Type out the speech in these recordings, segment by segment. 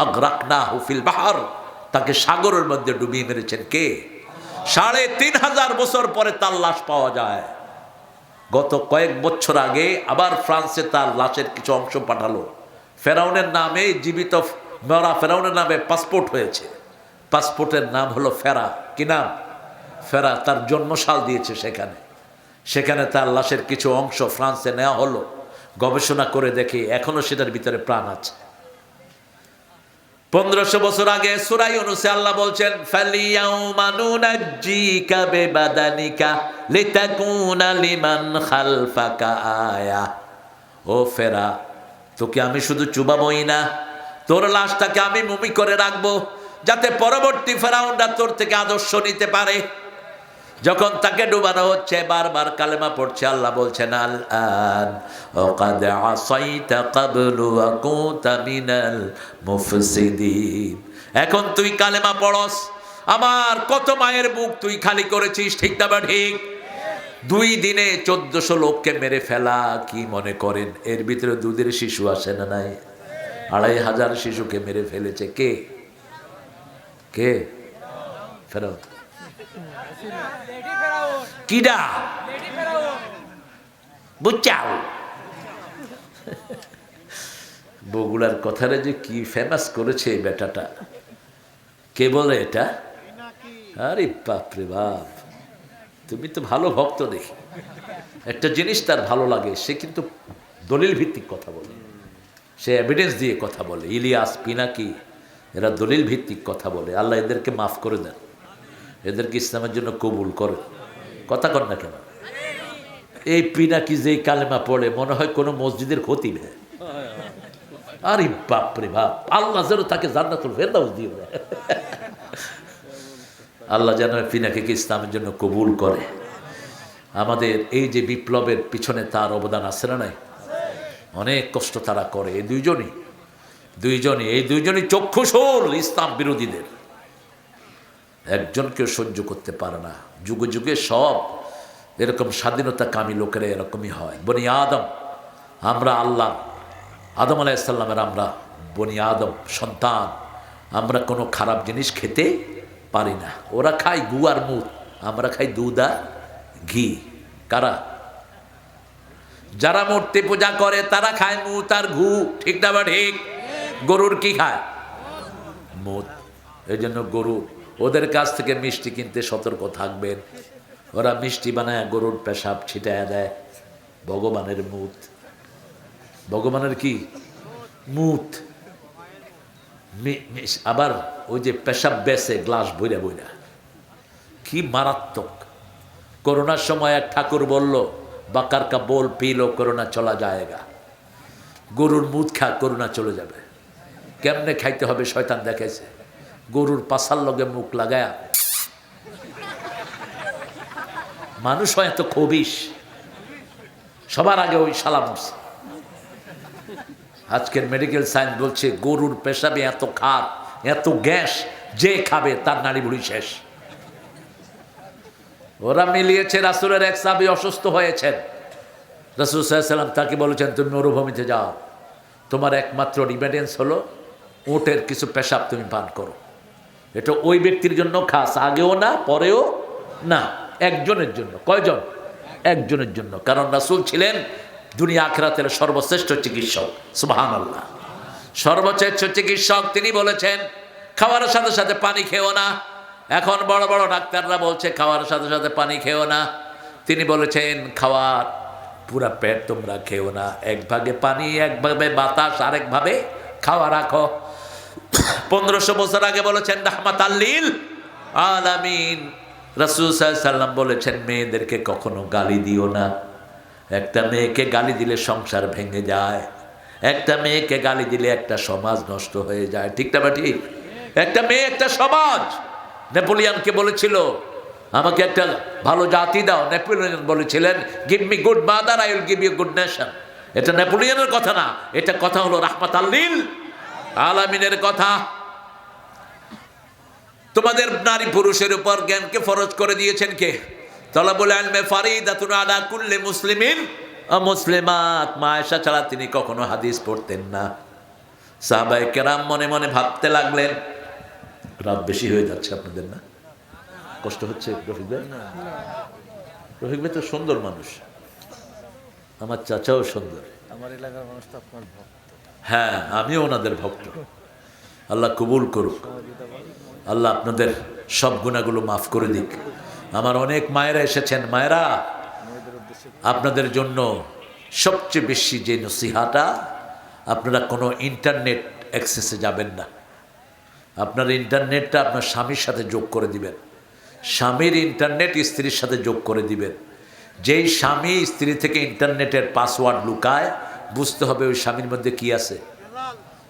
আগরাকনাহু feel বাহর, তাকে সাগরের মধ্যে ডুবিয়ে মেরেছেন কে? ৩৫০০ বছর পরে তার লাশ পাওয়া যায়। গত কয়েক বছর আগে আবার ফ্রান্সে তার লাশের কিছু অংশ পাঠালো। ফেরাউনের নামে জীবিত মরা ফেরাউনের নামে পাসপোর্ট হয়েছে। পাসপোর্টের নাম হলো ফেরা। কি নাম? ফেরা। তার জন্মসাল দিয়েছে সেখানে তার লাশের কিছু অংশ ফ্রান্সে নেওয়া হলো। গবেষণা করে দেখে এখনো সেটার ভিতরে প্রাণ আছে। 1500 বছর আগে সূরা ইউনূসে আল্লাহ বলছেন, ফালিয়াউমা নুনাজ্জিকা বিবাদানিকা লিতাকুনা লিমান খালফাকা আয়া। ও ফেরা, তোকে আমি শুধু চুবাবই না, তোর লাশটাকে আমি মুমি করে রাখবো, যাতে পরবর্তী ফেরাউনরা তোর থেকে আদর্শ নিতে পারে। যখন তাকে ডুবানো হচ্ছে, বারবার কালেমা পড়ছে, আল্লাহ বলছেন, আল আন ওয়াকাদ আসাইতা ক্বাবলু ওয়া কুনতা মিনাল মুফসিদিন। এখন তুই কালেমা পড়স, আমার কত মায়ের বুক তুই খালি করেছিস, ঠিক না বা ঠিক? 2 দিনে 1400 লোককে মেরে ফেলা, কি মনে করেন এর ভিতরে দুধের শিশু আসে না? নাই, 2500 শিশুকে মেরে ফেলেছে কে? কে? ফেরাউন। কিডা বুঝাও? বগুড়ার কথাটা যে কি ফেমাস করেছে এই বেটাটা, কে বলে এটা? আরে বাপরে বাপ, তুমি তো ভালো ভক্ত দেখি। একটা জিনিস তার ভালো লাগে, সে কিন্তু দলিল ভিত্তিক কথা বলে, সে এভিডেন্স দিয়ে কথা বলে। ইলিয়াস, পিনাকি, এরা দলিল ভিত্তিক কথা বলে। আল্লাহ এদেরকে মাফ করে দেন, এদেরকে ইসলামের জন্য কবুল করে। কথা কর না কেন? এই পিনাকি যেই কালেমা পড়ে মনে হয় কোনো মসজিদের খতিব। আরে বাপরে বাপ, আল্লাহ যেন তাকে জান্নাতুল ফেরদাউস দিয়ে দেয়। আল্লাহ যেন পিনাকিকে ইসলামের জন্য কবুল করে। আমাদের এই যে বিপ্লবের পিছনে তার অবদান আছে না নাই? অনেক কষ্ট তারা করে। এই দুইজনই চক্ষুশূল ইসলাম বিরোধীদের। একজনকেও সহ্য করতে পারে না। যুগে যুগে সব এরকম স্বাধীনতা কামী লোকেরা এরকমই হয়। বনি আদম, আমরা আল্লাহ আদম আলাইহিস সালামের আমরা বনি আদম সন্তান, আমরা কোনো খারাপ জিনিস খেতে পারি না। ওরা খায় গু আর মুত, আমরা খাই দুধ আর ঘি। কারা? যারা মূর্তি পূজা করে তারা খায় মুত আর ঘু, ঠিক না বা ঠিক? গরুর কি খায়? মুত। এই জন্য গরু, ওদের কাছ থেকে মিষ্টি কিনতে সতর্ক থাকবেন। ওরা মিষ্টি বানায় গরুর পেশাব ছিটায় দেয়। ভগবানের মুত, ভগবানের কি মুত। আবার ওই যে পেশাব বেসে গ্লাস বইরা বইরা, কি মারাত্মক। করোনার সময় এক ঠাকুর বলল, বাকার কা বোল পিলো করোনা চলা যায়গা। গরুর মুত খা, করোনা চলে যাবে। কেমনে খাইতে হবে শয়তান দেখাইছে। গরুর পাছার লগে মুখ লাগায়া। মানুষ হয় এত খবিশ, সবার আগে ওই শালা মরছে। আজকের মেডিকেল সায়েন্স বলছে গরুর পেশাবে এত খার, এত গ্যাস, যে খাবে তার নাড়ি ভুড়ি শেষ। ওরা মিলিয়েছে, রাসূলের এক সাহাবী অসুস্থ হয়েছেন। রাসূল সাল্লাল্লাহু আলাইহি ওয়াসাল্লাম তাকে বলেছেন, তুমি মরুভূমিতে যাও, তোমার একমাত্র রিমেডিয়েন্স হলো উটের কিছু পেশাব তুমি পান করো। এটা ওই ব্যক্তির জন্য খাস, আগেও না পরেও না, একজনের জন্য। কয়জন? একজনের জন্য। কারণ রাসূল ছিলেন দুনিয়া আখিরাতের সর্বশ্রেষ্ঠ চিকিৎসক। সুবহানাল্লাহ, সর্বশ্রেষ্ঠ চিকিৎসক। তিনি বলেছেন খাওয়ার সাথে সাথে পানি খেও না। এখন বড় বড় ডাক্তাররা বলছে খাওয়ার সাথে সাথে পানি খেও না। তিনি বলেছেন খাওয়ার পুরা পেট তোমরা খেও না, এক ভাগে পানি, এক ভাগে বাতাস, আরেক ভাবে খাওয়া রাখো। 1500 বছর আগে বলেছেন রাহমাতাল লিল আলামিন। রাসূল সাল্লাল্লাহু আলাইহি ওয়াসাল্লাম বলেছেন মেয়েদেরকে কখনো গালি দিও না। একটা মেয়েকে গালি দিলে সংসার ভেঙে যায়, একটা মেয়েকে গালি দিলে একটা সমাজ নষ্ট হয়ে যায়, ঠিক না? ঠিক। একটা মেয়ে একটা সমাজ। নেপোলিয়নকে বলেছিল আমাকে একটা ভালো জাতি দাও। নেপোলিয়ন বলেছিলেন give me good mother, I will give you good nation. এটা নেপোলিয়নের কথা না, এটা কথা হলো রাহমাতাল লিল আলামিনের কথা। তোমাদের নারী পুরুষের উপর জ্ঞানকে ফরজ করে দিয়েছেন কে? তলাবুল ইলমি ফারিদাতুন আলা কুল্লি মুসলিমিন ওয়া মুসলিমাত। মা আয়েশা ছাড়া তিনি কখনো হাদিস পড়তেন না। সাহাবায়ে কেরাম মনে মনে ভাবতে লাগলেন, রাত বেশি হয়ে যাচ্ছে আপনাদের, না কষ্ট হচ্ছে রফিক ভাই? রফিক ভাই তো সুন্দর মানুষ, আমার চাচাও সুন্দর, আমার এলাকার মানুষ তো আপনার ভক্ত। হ্যাঁ আমিও ওনাদের ভক্ত। আল্লাহ কবুল করুক, আল্লাহ আপনাদের সব গুনাহগুলো মাফ করে দিক। আমার অনেক মায়েরা এসেছেন, মায়েরা আপনাদের জন্য সবচেয়ে বেশি যে নসিহাটা, আপনারা কোনো ইন্টারনেট অ্যাক্সেসে যাবেন না। আপনার ইন্টারনেটটা আপনার স্বামীর সাথে যোগ করে দিবেন, স্বামীর ইন্টারনেট স্ত্রীর সাথে যোগ করে দিবেন। যেই স্বামী স্ত্রী থেকে ইন্টারনেটের পাসওয়ার্ড লুকায়, বুঝতে হবে ওই স্বামীর মধ্যে কি আছে,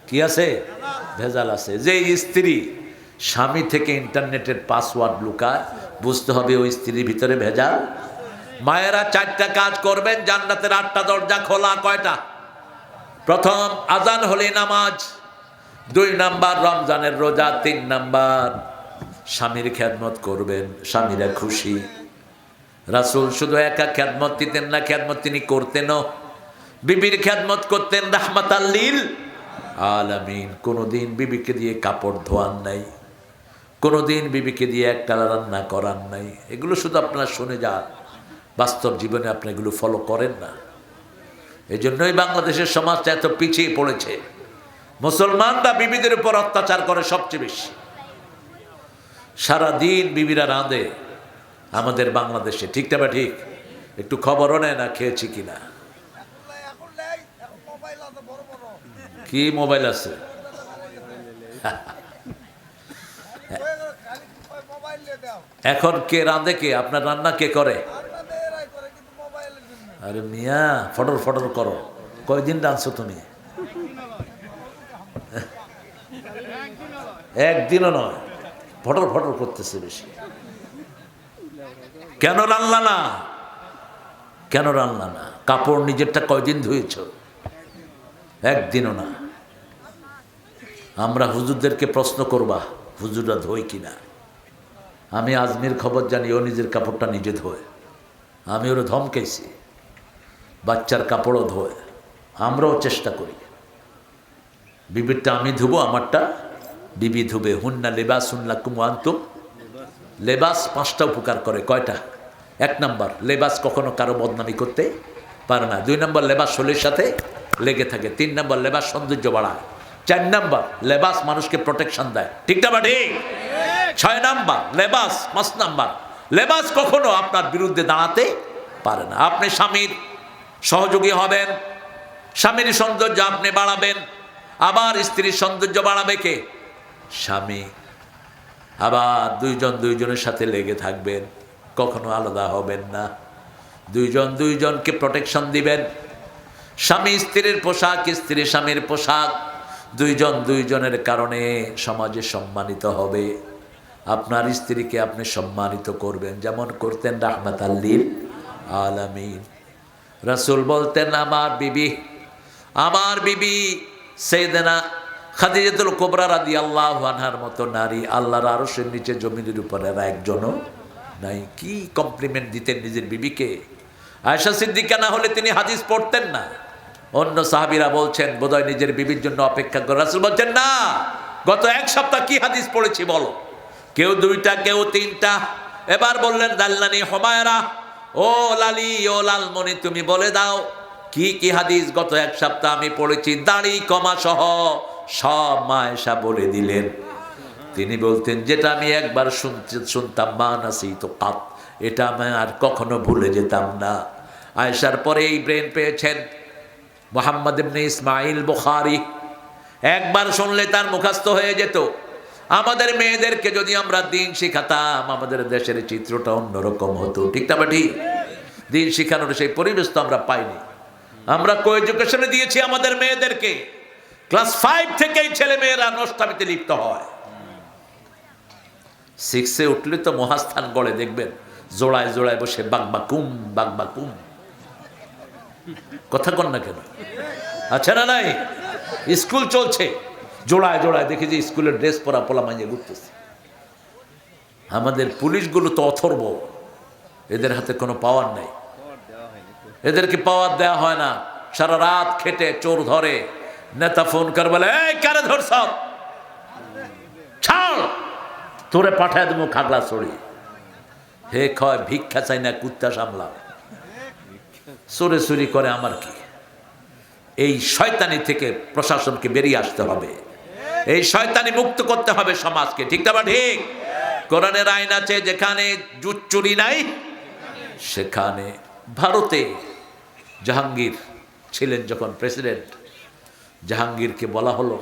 কি আছে, ভেজাল আছে। যেই স্ত্রী স্বামী থেকে ইন্টারনেটের পাসওয়ার্ড লুকায়, বুঝতে হবে ওই স্ত্রীর ভিতরে ভেজাল। মায়েরা 4টা কাজ করবেন, জান্নাতের 8টা দরজা খোলা। কয়টা? প্রথম, আজান হলে নামাজ। 2 নাম্বার, রমজানের রোজা। 3 নাম্বার, স্বামীর খেদমত করবেন, স্বামীরা খুশি। রাসূল শুধু একা খেদমত দিতেন না, খেদমত তিনি করতেনও। বিবির খেদমত করতেন রাহমাতাল লিল আলামিন। কোনোদিন বিবিকে দিয়ে কাপড় ধোয়ান নাই, কোনোদিন বিবিকে দিয়ে একটা রান্না করান নাই। এগুলো শুধু আপনারা শুনে যান, বাস্তব জীবনে আপনি এগুলো ফলো করেন না। এই জন্যই বাংলাদেশের সমাজটা এত পিছিয়ে পড়েছে। মুসলমানরা বিবিদের উপর অত্যাচার করে সবচেয়ে বেশি। সারাদিন বিবিরা রাঁধে আমাদের বাংলাদেশে, ঠিক না? ঠিক। একটু খবরও নেয় না খেয়েছি কিনা। কি মোবাইল আছে? এখন কে রাঁধে? কে আপনার রান্না কে করে? আরে মিয়া, ফটর ফটর করো। কয়দিন রাঁধছো তুমি? একদিনও নয়, ফটর ফটর করতেছে বেশি। কেন রান্না না? কেন রান্না না? কাপড় নিজেরটা কয়দিন ধুয়েছ? একদিনও না। আমরা হুজুরদেরকে প্রশ্ন করবা, হুজুররা ধোয় কিনা? আমি আজমির খবর জানি, ও নিজের কাপড়টা নিজে ধোয়। আমি ওরা ধমকেছি, বাচ্চার কাপড়ও ধোয়। আমরাও চেষ্টা করি, বিবিরটা আমি ধুবো, আমারটা বিবি ধুবে। হুন্না লেবাসুন লাকুম ওয়া আনতুম লেবাস। 5টা উপকার করে। কয়টা? 1 নাম্বার, লেবাস কখনো কারো বদনামি করতে পারে না। 2 নাম্বার, লেবাস শরীরের সাথে লেগে থাকে। 3 নাম্বার, লেবাস সৌন্দর্য বাড়ায়। 4 নাম্বার, লেবাস মানুষকে প্রোটেকশন দেয়। ঠিক না? ঠিক। 6 নাম্বার, লেবাস 5 নাম্বার, লেবাস কখনো আপনার বিরুদ্ধে দাঁড়াতে পারে না। আপনি স্বামীর সহযোগী হবেন, স্বামীর সৌন্দর্য আপনি বাড়াবেন। আবার স্ত্রীর সৌন্দর্য বাড়াবে কে? স্বামী। আবার দুইজনের সাথে লেগে থাকবেন, কখনো আলাদা হবেন না। দুইজনকে প্রোটেকশন দিবেন। স্বামী স্ত্রীর পোশাক, স্ত্রী স্বামীর পোশাক। দুইজনের কারণে সমাজে সম্মানিত হবে। আপনার স্ত্রীকে আপনি সম্মানিত করবেন, যেমন করতেন রাহমাতাল লিল আলামিন। রাসূল বলতেন, আমার বিবি সাইয়েদানা খাদিজাতুল কুবরা রাদিয়াল্লাহু আনহার মতো নারী আল্লাহর আরশের নিচে জমিনের উপরে আর একজনও নাই। কি কমপ্লিমেন্ট দিতেন নিজের বিবিকে। আয়েশা সিদ্দিকা না হলে তিনি হাদিস পড়তেন না। অন্য সাহাবীরা বলছেন বোধহয় নিজের বিবির জন্য অপেক্ষা করে। রাসূল বলছেন, না, গত 1 সপ্তাহ কি হাদিস পড়েছি বলো। কেউ 2টা, কেউ 3টা। এবার বললেন, দাল্লানি হুমায়রা, ও লালি, ও লালমণি, তুমি বলে দাও কি কি হাদিস গত 1 সপ্তাহ আমি পড়েছি। দাড়ি কমা সহ সব মা আয়েশা বলে দিলেন। তিনি বলতেন, যেটা আমি একবার শুনতাম, মা নাসি তো কাত, এটা আমি আর কখনো ভুলে যেতাম না। আয়েশার পরে এই ব্রেন পেয়েছেন মুহাম্মদ ইবনে ইসমাইল বুখারী। একবার শুনলে তার মুখস্থ হয়ে যেত। আমাদের মেয়েদেরকে যদি আমরা দিন শিখাতাম, আমাদের দেশের চিত্রটা অন্যরকম হতো। ঠিক না? ঠিক। দিন শিখানোর সেই পরিবেশ তো আমরা পাইনি। আমরা কো-এডুকেশনে দিয়েছি আমাদের মেয়েদেরকে। ক্লাস 5 থেকেই ছেলে মেয়েরা নষ্টামিতে লিপ্ত হয়। 6-এ উঠলে তো মহাস্থান গড়ে, দেখবেন জোড়ায় জোড়ায় বসে বাগবাকুম বাগবাকুম। কথা কন না কেন? আচ্ছা না নাই? স্কুল চলছে, জোড়ায় জোড়ায় দেখি যে স্কুলের ড্রেস পরা পোলা মাইয়ে ঘুরতেছে। আমাদের পুলিশগুলো তো অথর্ব, এদের হাতে কোনো পাওয়ার নেই। এদেরকে পাওয়ার দেওয়া হয় না। সারা রাত খেটে চোর ধরে, নেতা ফোন করে বলে, এই কারে ধরছ, ছাড়, তোরে পাঠায় দেবো খাগলা চড়ি। হে কয় ভিক্ষা চাই না, কুত্তা সামলা, চোরে চুরি করে আমার কি। এই শয়তানি থেকে প্রশাসনকে বেরিয়ে আসতে হবে, এই শয়তানি মুক্ত করতে হবে সমাজকে, ঠিক না? ঠিক। কোরআনের আইন আছে, যেখানে জুট চুরি নাই সেখানে। ভারতে জাহাঙ্গীর ছিলেন যখন প্রেসিডেন্ট, জাহাঙ্গীরকে বলা হলো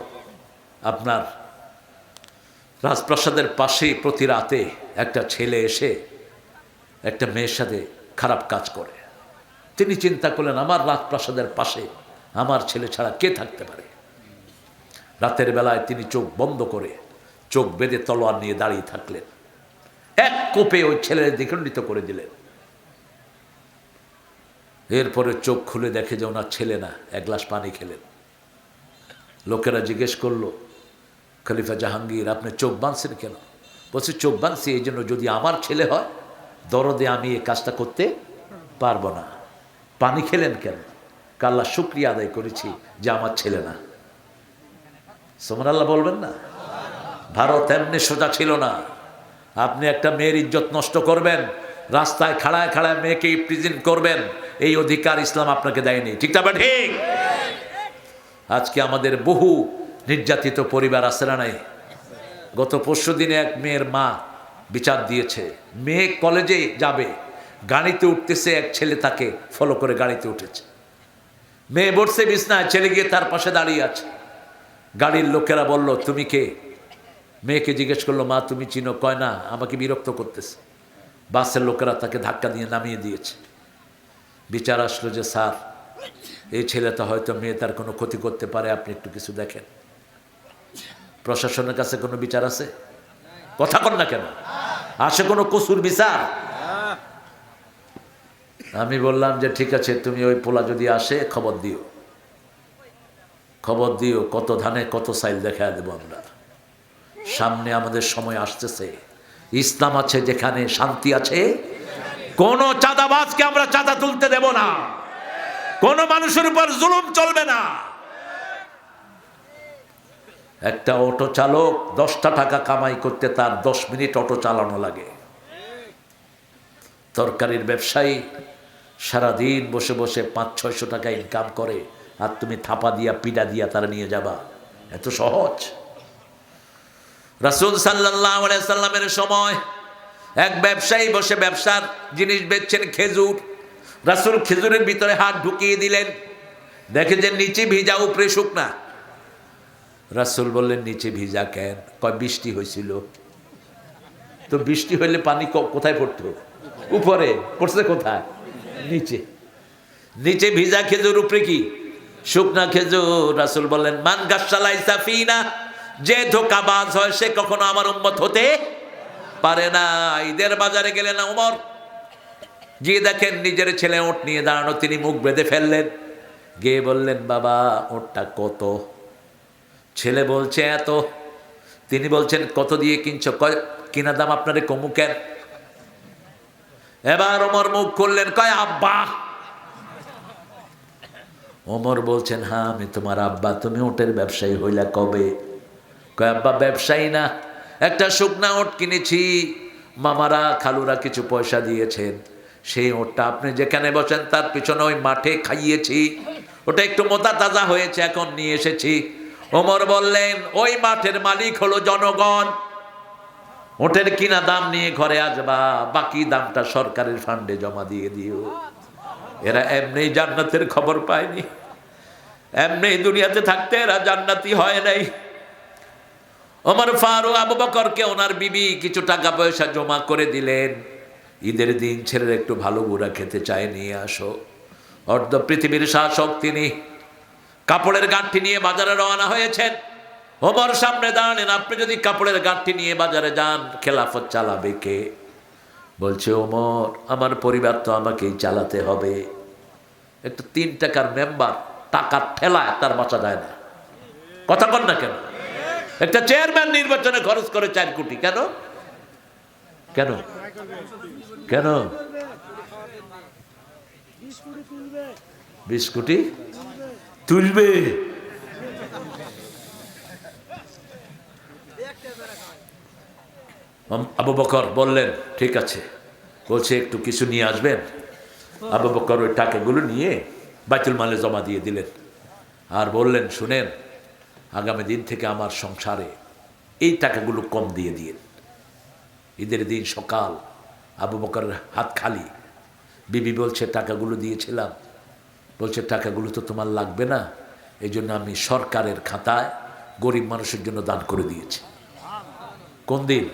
আপনার রাজপ্রাসাদের পাশে প্রতি রাতে একটা ছেলে এসে একটা মেয়ের সাথে খারাপ কাজ করে। তিনি চিন্তা করলেন, আমার রাজপ্রাসাদের পাশে আমার ছেলে ছাড়া কে থাকতে পারে। রাতের বেলায় তিনি চোখ বন্ধ করে চোখ বেঁধে তলোয়ার নিয়ে দাঁড়িয়ে থাকলেন, এক কোপে ওই ছেলের দ্বিখণ্ডিত করে দিলেন। এরপরে চোখ খুলে দেখে যে ওনার ছেলে না, এক গ্লাস পানি খেলেন। লোকেরা জিজ্ঞেস করলো, খলিফা জাহাঙ্গীর আপনি চোখ বাঁধছেন কেন? বলছে, চোখ বাঁধছি এই জন্য, যদি আমার ছেলে হয় দরদে আমি এই কাজটা করতে পারবো না। পানি খেলেন কেন? আল্লাহ শুকরিয়া আদায় করেছি যে আমার ছেলে না। সুবহানাল্লাহ বলবেন না? ভারত এমনি সোজা ছিল না। আপনি একটা মেয়ের ইজ্জত নষ্ট করবেন, রাস্তায় খাড়ায় খাড়ায় মেয়েকে প্রেজেন্ট করবেন, এই অধিকার ইসলাম আপনাকে দেয়নি, ঠিক না? ঠিক। আজকে আমাদের বহু নির্যাতিত পরিবার আছে না নাই? গত পরশু দিনে এক মেয়ের মা বিচার দিয়েছে, মেয়ে কলেজে যাবে, গাড়িতে উঠতেছে, এক ছেলে তাকে ফলো করে গাড়িতে উঠেছে। মেয়ে বসছে বিছনায়, ছেলে গিয়ে তার পাশে দাঁড়িয়ে আছে। গাড়ির লোকেরা বলল, তুমি কে? মেয়েকে জিজ্ঞেস করলো, মা তুমি চিনো? কয় না, আমাকে বিরক্ত করতেছে। বাসের লোকেরা তাকে ধাক্কা দিয়ে নামিয়ে দিয়েছে। বিচার আসলো যে স্যার, এই ছেলেটা হয়তো মেয়ে তার কোনো ক্ষতি করতে পারে, আপনি একটু কিছু দেখেন। প্রশাসনের কাছে কোনো বিচার আছে? কথা কন না কেন? আসে কোনো কসুর বিচার? আমি বললাম যে ঠিক আছে, তুমি ওই পোলা যদি আসে খবর দিও, খবর দিও, কত ধানে কত চাইল দেখা দেবো আমরা। সামনে আমাদের সময় আসতেছে, ইসলাম আছে যেখানে শান্তি আছে। কোন চাঁদাবাজকে আমরা চাঁদা তুলতে দেব না, কোন মানুষের উপর জুলুম চলবে না। একটা অটো চালক 10টা টাকা কামাই করতে তার 10 মিনিট অটো চালানো লাগে। তরকারির ব্যবসায়ী সারাদিন বসে বসে 500-600 টাকা ইনকাম করে, আর তুমি থাপা দিয়া পিডা দিয়া তারা নিয়ে যাবা? এত সহজ? রাসূল সাল্লাল্লাহু আলাইহি সাল্লামের সময় এক ব্যবসায়ী বসে ব্যবসার জিনিস বেচছেন, খেজুর। রাসূল খেজুরের ভিতরে হাত ঢুকিয়ে দিলেন, দেখে যে নিচে ভিজা উপরে শুকনা। রাসূল বললেন, নিচে ভিজা কেন? কয় বৃষ্টি হয়েছিল। তো বৃষ্টি হইলে পানি কোথায় পড়তো? উপরে। পড়ছে কোথায়? নিচে। নিচে ভিজা খেজুর, উপরে কি? শুকনা খেজুর। রাসূল বললেন, মান গাসসালাইসা ফিনা, যে ধোঁকাবাজ হয় সে কখনো আমার উম্মত হতে পারে না। ঈদের বাজারে গেলেন ওমর, গিয়ে দেখেন নিজের ছেলে ওট নিয়ে দাঁড়ানো, তিনি মুখ বেঁধে ফেললেন, গিয়ে বললেন, বাবা ওটটা কত? ছেলে বলছে এত। তিনি বলছেন, কত দিয়ে কিনছো? কয় কিনা দাম আপনারে কমু কেন? এবার ওমর মুখ খুললেন, কয় আব্বা। ওমর বলছেন, হ্যাঁ আমি তোমার আব্বা। তুমি ওটের ব্যবসায়ী হইলা কবে? কয় আব্বা ব্যবসায়ী না, একটা শুকনা ওট কিনেছি, মামারা খালুরা কিছু পয়সা দিয়েছেন, সেই ওটটা আপনি যেখানে বসেন তার পিছনে ওই মাঠে খাইয়েছি, ওটা একটু মোটা তাজা হয়েছে, এখন নিয়ে এসেছি। ওমর বললেন, ওই মাঠের মালিক হলো জনগণ, ওটের কিনা দাম নিয়ে ঘরে আসবা, বাকি দামটা সরকারের ফান্ডে জমা দিয়ে দিও। এরা এমনি জান্নাতের খবর পায়নি, এমনি দুনিয়াতে থাকতে এরা জান্নাতি হয় নাই। ওমর ফারুক আবু বকরকে ওনার বিবি কিছু টাকা পয়সা জমা করে দিলেন, ঈদের দিন ছেলের একটু ভালো বুড়া খেতে চায়, নিয়ে আসো। অর্ধ পৃথিবীর শাসক তিনি কাপড়ের গাঁঠি নিয়ে বাজারে রওনা হয়েছেন। ওমর সামনে দাঁড়ালেন, আপনি যদি কাপড়ের গাঁঠি নিয়ে বাজারে যান, খেলাফত চালাবে কে? বলছে ওমর, আমার পরিবার তো আমাকেই চালাতে হবে। একটা 3 টাকার মেম্বার টাকার ঠেলায় তার বাঁচা যায় না। কথা বল না কেন? একটা চেয়ারম্যান নির্বাচনে খরচ করে 4 কোটি। কেন? কেন? কেন? 20 কোটি তুলবে? আবু বকর বললেন ঠিক আছে, বলছে একটু কিছু নিয়ে আসবেন। আবু বকর ওই টাকাগুলো নিয়ে বাইতুল মালে জমা দিয়ে দিলেন আর বললেন শুনেন, আগামী দিন থেকে আমার সংসারে এই টাকাগুলো কম দিয়ে দিন। ঈদের দিন সকাল, আবু বকরের হাত খালি। বিবি বলছে টাকাগুলো দিয়েছিলাম, বলছে টাকাগুলো তো তোমার লাগবে না, এই জন্য আমি সরকারের খাতায় গরিব মানুষের জন্য দান করে দিয়েছি। কোন দিন?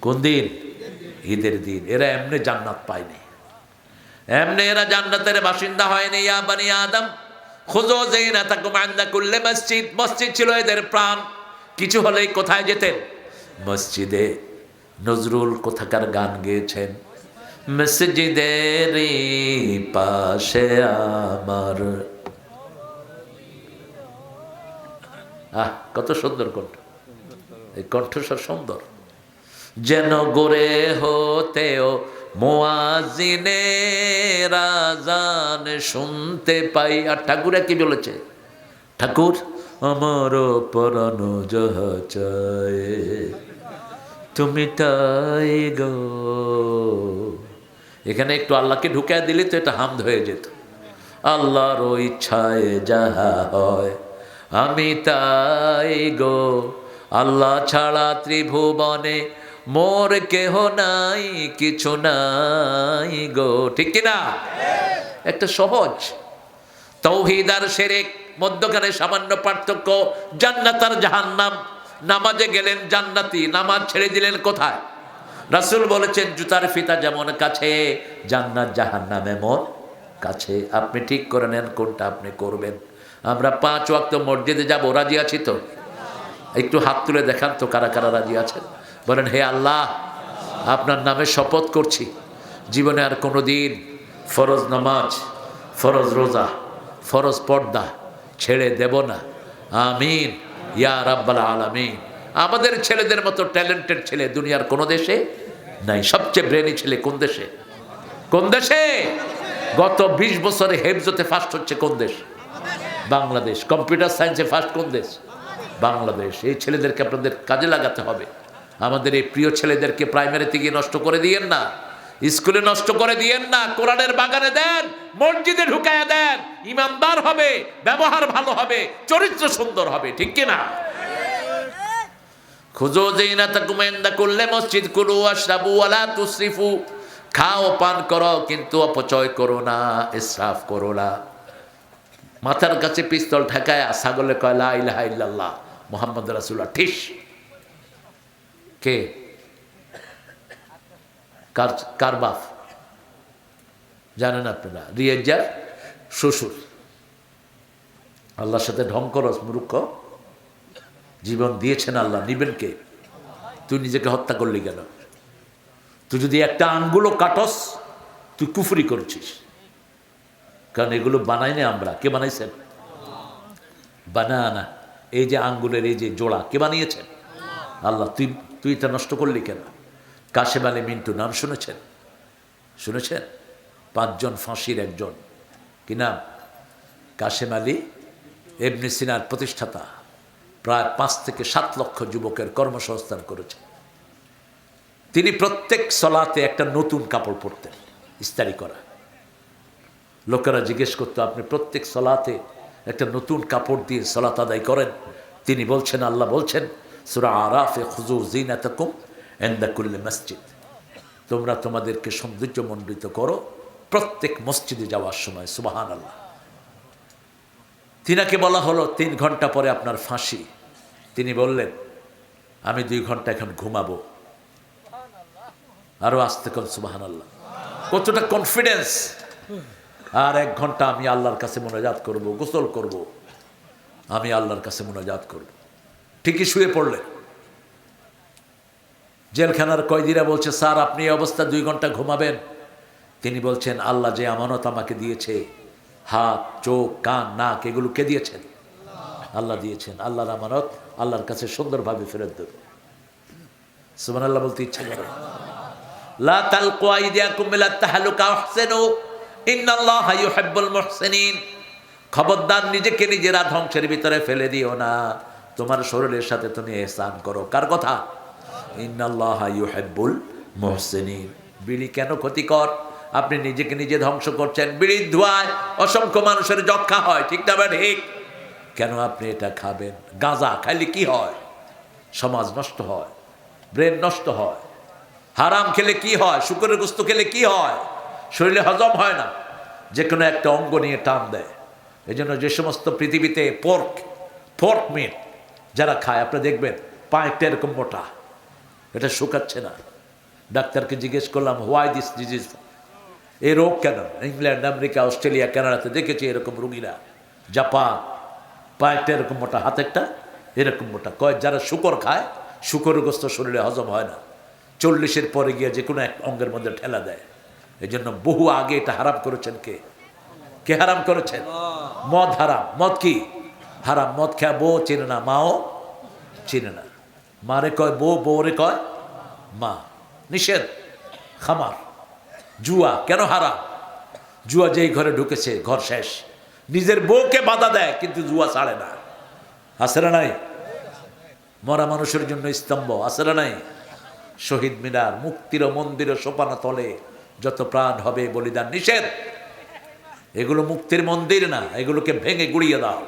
কোন দিন? ঈদের দিন। এরা এমনি জান্নাত পায়নি, এমনি এরা জান্নাতের বাসিন্দা হয়নি। ইয়া বানি আদম খুযু যিনাতাকুম ইনদা কুল্লি মসজিদ। মসজিদ ছিল এদের প্রাণ। কিছু হলেই কোথায় যেতেন? মসজিদে। নজরুল কোথাকার গান গেয়েছেন, মসজিদের পাশে আমার। কত সুন্দর কণ্ঠ, এই কণ্ঠস্বর সুন্দর। যেন গোরে হতেও মুয়াজ্জিনের আযান শুনতে পাই। আর ঠাকুর কি বলেছে? ঠাকুর আমার পরাণ যাহা চায় তুমি তাই গো। এখানে একটু আল্লাহকে ঢুকায় দিলে তো এটা হামদ হয়ে যেত। আল্লাহর ইচ্ছায় যাহা হয় আমি তাই গো, আল্লাহ ছাড়া ত্রিভুবনে মোর কেহ নাই, কিছু নাই গো। ঠিক কিনা? একটা সহজ। তাওহীদ আর শিরক, মধ্যখানে সামান্য পার্থক্য। জান্নাত আর জাহান্নাম। নামাজে গেলেন জান্নাতি, নামাজ ছেড়ে দিলেন কোথায়? রাসূল বলেছেন জুতার ফিতা যেমন কাছে, জান্নাত জাহান্নাম এমন কাছে। আপনি ঠিক করে নেন কোনটা আপনি করবেন। আমরা 5 ওয়াক্ত মসজিদে যাব, রাজি আছি তো? একটু হাত তুলে দেখান তো কারা কারা রাজি আছেন। বলেন হে আল্লাহ, আপনার নামে শপথ করছি জীবনে আর কোনো দিন ফরজ নামাজ, ফরজ রোজা, ফরজ পর্দা ছেড়ে দেব না। আমিন ইয়া রাব্বাল আলামিন। আমাদের ছেলেদের মতো ট্যালেন্টেড ছেলে দুনিয়ার কোনো দেশে নাই। সবচেয়ে ব্রেনি ছেলে কোন দেশে? কোন দেশে? গত 20 বছরে হেফজতে ফার্স্ট হচ্ছে কোন দেশ? বাংলাদেশ। কম্পিউটার সায়েন্সে ফার্স্ট কোন দেশ? বাংলাদেশ। এই ছেলেদেরকে আপনাদের কাজে লাগাতে হবে। আমাদের এই প্রিয় ছেলেদেরকে প্রাইমারিতে গিয়ে নষ্ট করে দিয়েন না, স্কুলে নষ্ট করে দিয়েন না, কোরআনের বাগানে দেন, মসজিদে ঢুকায়া দেন। ইমানদার হবে, ব্যবহার ভালো হবে, চরিত্র সুন্দর হবে। ঠিক কিনা? খুযু যিনাতাকুম ইনদা কুল্লি মসজিদ কুলু ওয়াশরাবু ওয়ালা তুসরিফু। খাও পান করো কিন্তু অপচয় করো না, ইসরাফ করো না। মাথার কাছে পিস্তল ঠেকায় ছাগলে কয় লা ইলাহা ইল্লাল্লাহ মুহাম্মদ রাসূলুল্লাহ। ঠিস। কে? কার বাপ জানেন আপনারা? রিয়াজার শ্বশুর। আল্লাহর সাথে ঢং করস মূর্খ। জীবন দিয়েছেন আল্লাহ, নিবেন কে? তুই নিজেকে হত্যা করলি কেন? তুই যদি একটা আঙ্গুলও কাটস তুই কুফরি করছিস। কারণ এগুলো বানাই না আমরা। কে বানাইছেন? বানানা। এই যে আঙ্গুলের এই যে জোড়া কে বানিয়েছেন? আল্লাহ। তুই এটা নষ্ট করলি কেন? কাশেম আলী মিন্টু নাম শুনেছেন? শুনেছেন? 5 জন ফাঁসির একজন। কি নাম? কাশেম আলী ইবনে সিনার প্রতিষ্ঠাতা। প্রায় 5 থেকে 7 লক্ষ যুবকের কর্মসংস্থান করেছেন। তিনি প্রত্যেক সলাতে একটা নতুন কাপড় পরতেন, ইস্তারি করা। লোকেরা জিজ্ঞেস করতো আপনি প্রত্যেক সলাতে একটা নতুন কাপড় দিয়ে সলাত আদায় করেন? তিনি বলছেন, আল্লাহ বলছেন সূরা আরাফে, খুযু যিনাতাকুম ইনদা কুল্লি মসজিদ। তোমরা তোমাদেরকে সৌন্দর্যমণ্ডিত করো প্রত্যেক মসজিদে যাওয়ার সময়। সুবহানাল্লাহ। তিনাকে বলা হলো 3 ঘন্টা পরে আপনার ফাঁসি। তিনি বললেন আমি 2 ঘন্টা এখন ঘুমাবো। আরো আসতে কোন সুবহানাল্লাহ। কতটা কনফিডেন্স। আর 1 ঘন্টা আমি আল্লাহর কাছে মুনাজাত করব, গোসল করব, আমি আল্লাহর কাছে মুনাজাত করব। ঠিকই শুয়ে পড়লেন। জেলখানার কয়েদিরা বলছে স্যার আপনি এই অবস্থা 2 ঘন্টা ঘুমাবেন? তিনি বলছেন আল্লাহ যে আমানত আমাকে দিয়েছে, হাত, চোখ, কান, নাক, এগুলো কে দিয়েছেন? আল্লাহ দিয়েছেন। আল্লাহর আমানত আল্লাহর কাছে সুন্দরভাবে ফেরত দেব। সুবহানাল্লাহ বলতে ইচ্ছা করে। লা তালকু আইদিয়াকুম ইলা তাহলুকা আহসিনু ইন্নাল্লাহা ইউহিব্বুল মুহসিনিন। খবরদার নিজেকে নিজেরা ধ্বংসের ভিতরে ফেলে দিও না। তোমার শরীরের সাথে তুমি ইহসান করো। কার কথা? ইন্নাল্লাহা ইউহিব্বুল মুহসিনিন। বিড়ি কেন ক্ষতিকর? আপনি নিজেকে নিজে ধ্বংস করছেন। বিড়ির ধোঁয়ায় অসংখ্য মানুষের যক্ষা হয়, ঠিক না ঠিক? কেন আপনি এটা খাবেন? গাঁজা খাইলে কি হয়? সমাজ নষ্ট হয়, ব্রেন নষ্ট হয়। হারাম খেলে কি হয়? শুকরের গোস্ত খেলে কি হয়? শরীরে হজম হয় না, যে কোনো একটা অঙ্গ নিয়ে টান দেয়। এই জন্য যে সমস্ত পৃথিবীতে পোর্ক মিট যারা খায়, আপনি দেখবেন পায়েরটা এরকম মোটা, এটা শুকাচ্ছে না। ডাক্তারকে জিজ্ঞেস করলাম, হোয়াই দিস ডিজিজ, এই রোগ কেন? ইংল্যান্ড, আমেরিকা, অস্ট্রেলিয়া, কানাডাতে দেখেছি এরকম রোগীরা। জাপান, পায়েরটা এরকম মোটা, হাতেরটা এরকম মোটা। কয় যারা শুকর খায়, শুকরের গোস্ত শরীরে হজম হয় না, 40-এর পরে গিয়ে যে কোনো এক অঙ্গের মধ্যে ঠেলা দেয়। এই জন্য বহু আগে এটা হারাম করেছেন কে? কে হারাম করেছেন? মদ হারাম। মদ কি হারাম? মদ খায় বউ চেনে না, মাও চেনে না। মারে কয় বউ, বউরে কয় মা। নিষেধ, খামার। জুয়া কেন হারাম? জুয়া যেই ঘরে ঢুকেছে ঘর শেষ। নিজের বউকে বাধা দেয় কিন্তু জুয়া ছাড়ে না। আছে না নাই? মরা মানুষের জন্য স্তম্ভ, আছে না নাই? শহীদ মিনার, মুক্তির মন্দির, সোপানা তলে যত প্রাণ হবে বলিদান। নিষেধ, এগুলো মুক্তির মন্দির না, এগুলোকে ভেঙে গুড়িয়ে দাও।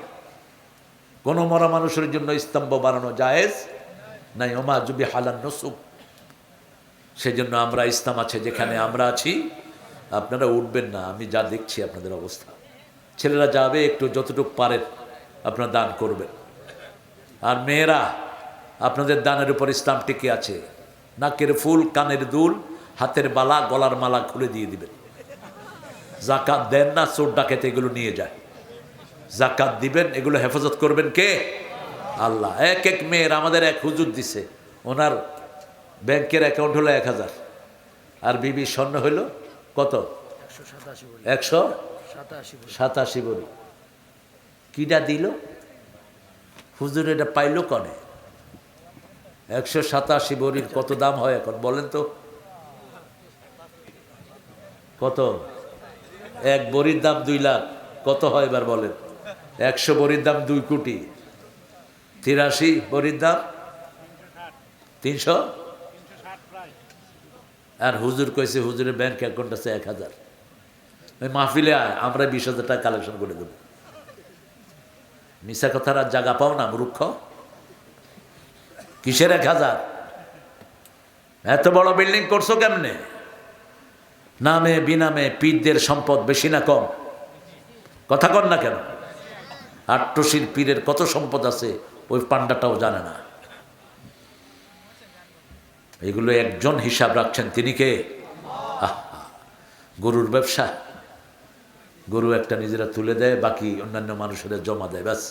কোন মরা মানুষের জন্য স্তম্ভ বানানো জায়েজ নাই। ওমা জুবি হালান নসুব। সেজন্য আমরা, ইসলাম আছে যেখানে আমরা আছি, আপনারা উঠবেন না। আমি যা দেখছি আপনাদের অবস্থা, ছেলেরা যাবে একটু যতটুকু পারেন আপনারা দান করবেন। আর মেয়েরা, আপনাদের দানের উপর ইসলাম টিকে আছে। নাকের ফুল, কানের দুল, হাতের বালা, গলার মালা খুলে দিয়ে দিবেন। জাকাত দেন না, চোর ডাকাত এগুলো নিয়ে যায়। জাকাত দিবেন, এগুলো হেফাজত করবেন কে? আল্লাহ। এক এক মেয়ের, আমাদের এক হুজুর দিছে, ওনার ব্যাংকের অ্যাকাউন্ট হলো 1000, আর বিবি স্বর্ণ হইল কত? 187 বড়ি। কিটা দিল হুজুর? এটা পাইল কনে? 187 বড়ির কত দাম হয় এখন বলেন তো? কত? এক বড়ির দাম 2 লাখ। কত হয় এবার বলেন? 100 বড়ির দাম 2 কোটি। 83 বড়ির দাম 300। আর হুজুর কইছে হুজুরের ব্যাংক অ্যাকাউন্ট আছে 1000। ওই মাহফিলে আয়, আমরা 20,000 টাকা কালেকশন করে দেবো। মিশা কথার আর জায়গা পাও না মূর্খ। কিসের 1000? এত বড় বিল্ডিং করছো কেমনে? নামে বিনামে পীরদের সম্পদ বেশি না কম? কথা কন না কেন? আট্টশির পীরের কত সম্পদ আছে ওই পান্ডাটাও জানে না। এগুলো একজন হিসাব রাখছেন, তিনি কে? গরুর ব্যবসা। গরু একটা নিজেরা তুলে দেয়, বাকি অন্যান্য মানুষেরা জমা দেয়, ব্যাস।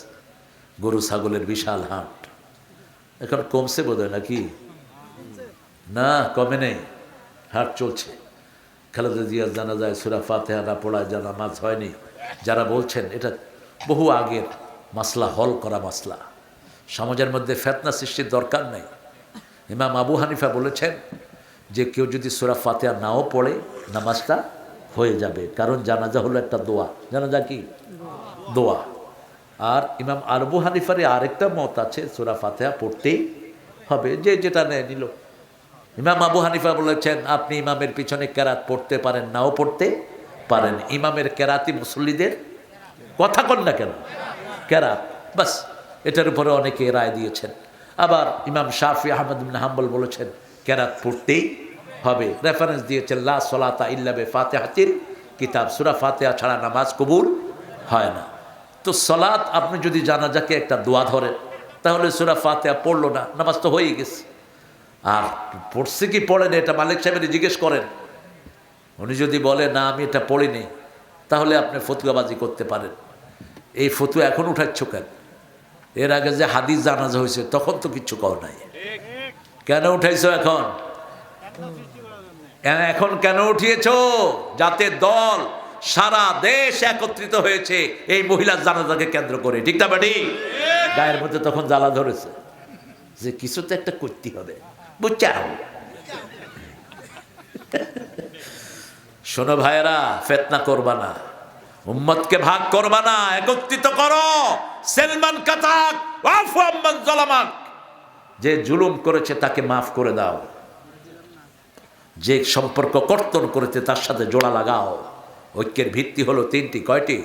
গরু ছাগলের বিশাল হাট। এখন কমছে বোধহয় নাকি? না, কমে নেই, হাট চলছে। খালেদা জিয়া জানা যায় সূরা ফাতিহা না পড়ায় জানা নামাজ হয়নি, যারা বলছেন এটা বহু আগের মাসলা, হল করা মাসলা। সমাজের মধ্যে ফিতনা সৃষ্টির দরকার নেই। ইমাম আবু হানিফা বলেছেন যে কেউ যদি সূরা ফাতিহা নাও পড়ে নামাজটা হয়ে যাবে, কারণ জানাজা হলো একটা দোয়া। জানাজা কি? দোয়া। আর ইমাম আবু হানিফার আরেকটা মত আছে, সূরা ফাতিহা পড়তেই হবে, যে যেটা নেয় নিল। ইমাম আবু হানিফা বলেছেন আপনি ইমামের পিছনে কেরাত পড়তে পারেন, নাও পড়তে পারেন। ইমামের কেরাতি মুসল্লিদের কথা কন না কেন? কেরাত, বাস। এটার উপরে অনেকে রায় দিয়েছেন। আবার ইমাম শাফি আহমদ ইবনে হাম্বল বলেছেন কেরাত পড়তেই হবে। রেফারেন্স দিয়েছেন লা সলাতা ইল্লা বিফাতিহাতিল কিতাব, সূরা ফাতিহা ছাড়া নামাজ কবুল হয় না। তো সলাত, আপনি যদি জানাজাকে একটা দোয়া ধরেন, তাহলে সূরা ফাতিহা পড়লো না, নামাজ তো হয়ে গেছে। আর পড়ছে কি পড়েন এটা মালিক সাহেবের জিজ্ঞেস করেন। উনি যদি বলে না আমি এটা পড়িনি, তাহলে আপনি ফতুয়াবাজি করতে পারেন। এই ফতুয়া এখন উঠাচ্ছ কেন? এর আগে যে হাদিস জানাজা হয়েছে তখন তো কিচ্ছু কর নাই, কেন উঠাইছো এখন? এখন কেন উঠিয়েছ? যাতে দল সারা দেশ একত্রিত হয়েছে এই মহিলার জানাজাকে কেন্দ্র করে, ঠিক না বাড়ি? গায়ের মধ্যে তখন জ্বালা ধরেছে যে কিছু তো একটা করতে হবে, বুঝছাও? শোনো ভাইয়েরা, ফিতনা করবা না। উম্মতকে ভাগ করবা না, একত্রিত করো। সেলমান কাতাক ওয়াফু আম্মান যালামাক, যে জুলুম করেছে তাকে মাফ করে দাও, যে সম্পর্ক কর্তন করেছে তার সাথে জোড়া লাগাও। ঐক্যের ভিত্তি হলো তিনটি। কয়টি?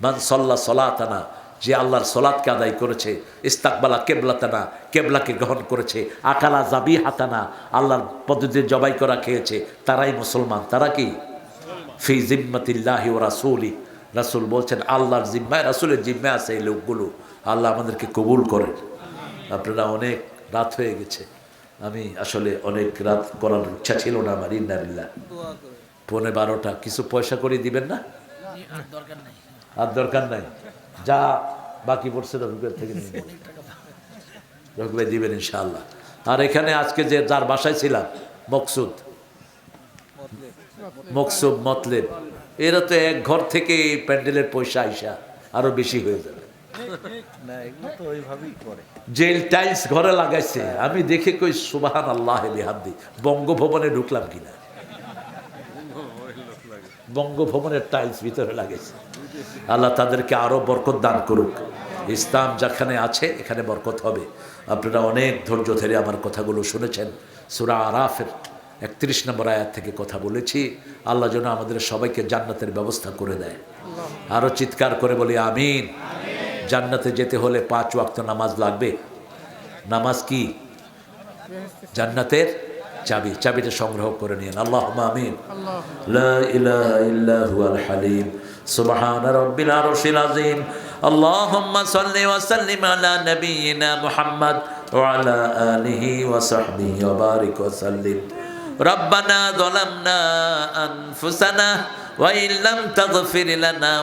মান সাল্লা সলাতানা, যে আল্লাহর সলাতকে আদায় করেছে। ইস্তাকবালা কেবলাতানা, কেবলাকে গ্রহণ করেছে। আকালা জাবি হাতানা, আল্লাহর পদ্ধতিতে জবাই করা খেয়েছে, তারাই মুসলমান। তারা কি? ফি জিম্মাতিল্লাহি ওয়া রাসূলি, রাসূল বলছেন আল্লাহর জিম্মায়, রাসূলের জিম্মায় আছে এই লোকগুলো। আল্লাহ আমাদেরকে কবুল করেন। আপনারা অনেক রাত হয়ে গেছে, আমি আসলে অনেক রাত করার ইচ্ছা ছিল না আমার। ইন্নালিল্লাহ, 11:15, কিছু পয়সা করে দিবেন না? আর দরকার নাই, যা বাকি পড়ছে রবিবার থেকে রবিবার দিবেন ইনশাআল্লাহ। আর এখানে আজকে যে যার বাসায় ছিলাম, মকসুদ মতলেব, এরা তো এক ঘর থেকে প্যান্ডেলের পয়সা আইসা আরো বেশি হয়ে যাবে। না, এগুলো তো ওইভাবেই করে। জেল টাইলস ঘরে লাগাইছে, আমি দেখে কই সুবহানাল্লাহ বিহামদি, বঙ্গভবনে ঢুকলাম কিনা। বঙ্গভবনের টাইলস ভিতরে লাগাইছে। আল্লাহ তাদেরকে আরো বরকত দান করুক। ইসলাম যেখানে আছে এখানে বরকত হবে। আপনারা অনেক ধৈর্য ধরে আমার কথাগুলো শুনেছেন। সূরা আরাফের 31 নম্বর আয়াত থেকে কথা বলেছি। আল্লাহ যেন আমাদের সবাইকে জান্নাতের ব্যবস্থা করে দেয়। আরো চিৎকার করে বলি আমিন। জান্নাতে যেতে হলে 5 ওয়াক্ত নামাজ লাগবে। নামাজ কি? জান্নাতের চাবি। চাবিটা সংগ্রহ করে নিন। আল্লাহুম্মা আমিন। লা ইলাহা ইল্লা হুয়াল হালিম, সুবহানা রাব্বিল আরশিল আযীম। আল্লাহুম্মা সাল্লি ওয়া সাল্লিম আলা নাবিয়িনা মুহাম্মদ ওয়া আলা আলিহি ওয়া সাহবিহি ওয়া বারিক ওয়া সাল্লিম। রব্বানা যালামনা আনফুসানা ওয়া ইল্লাম তাগফির লানা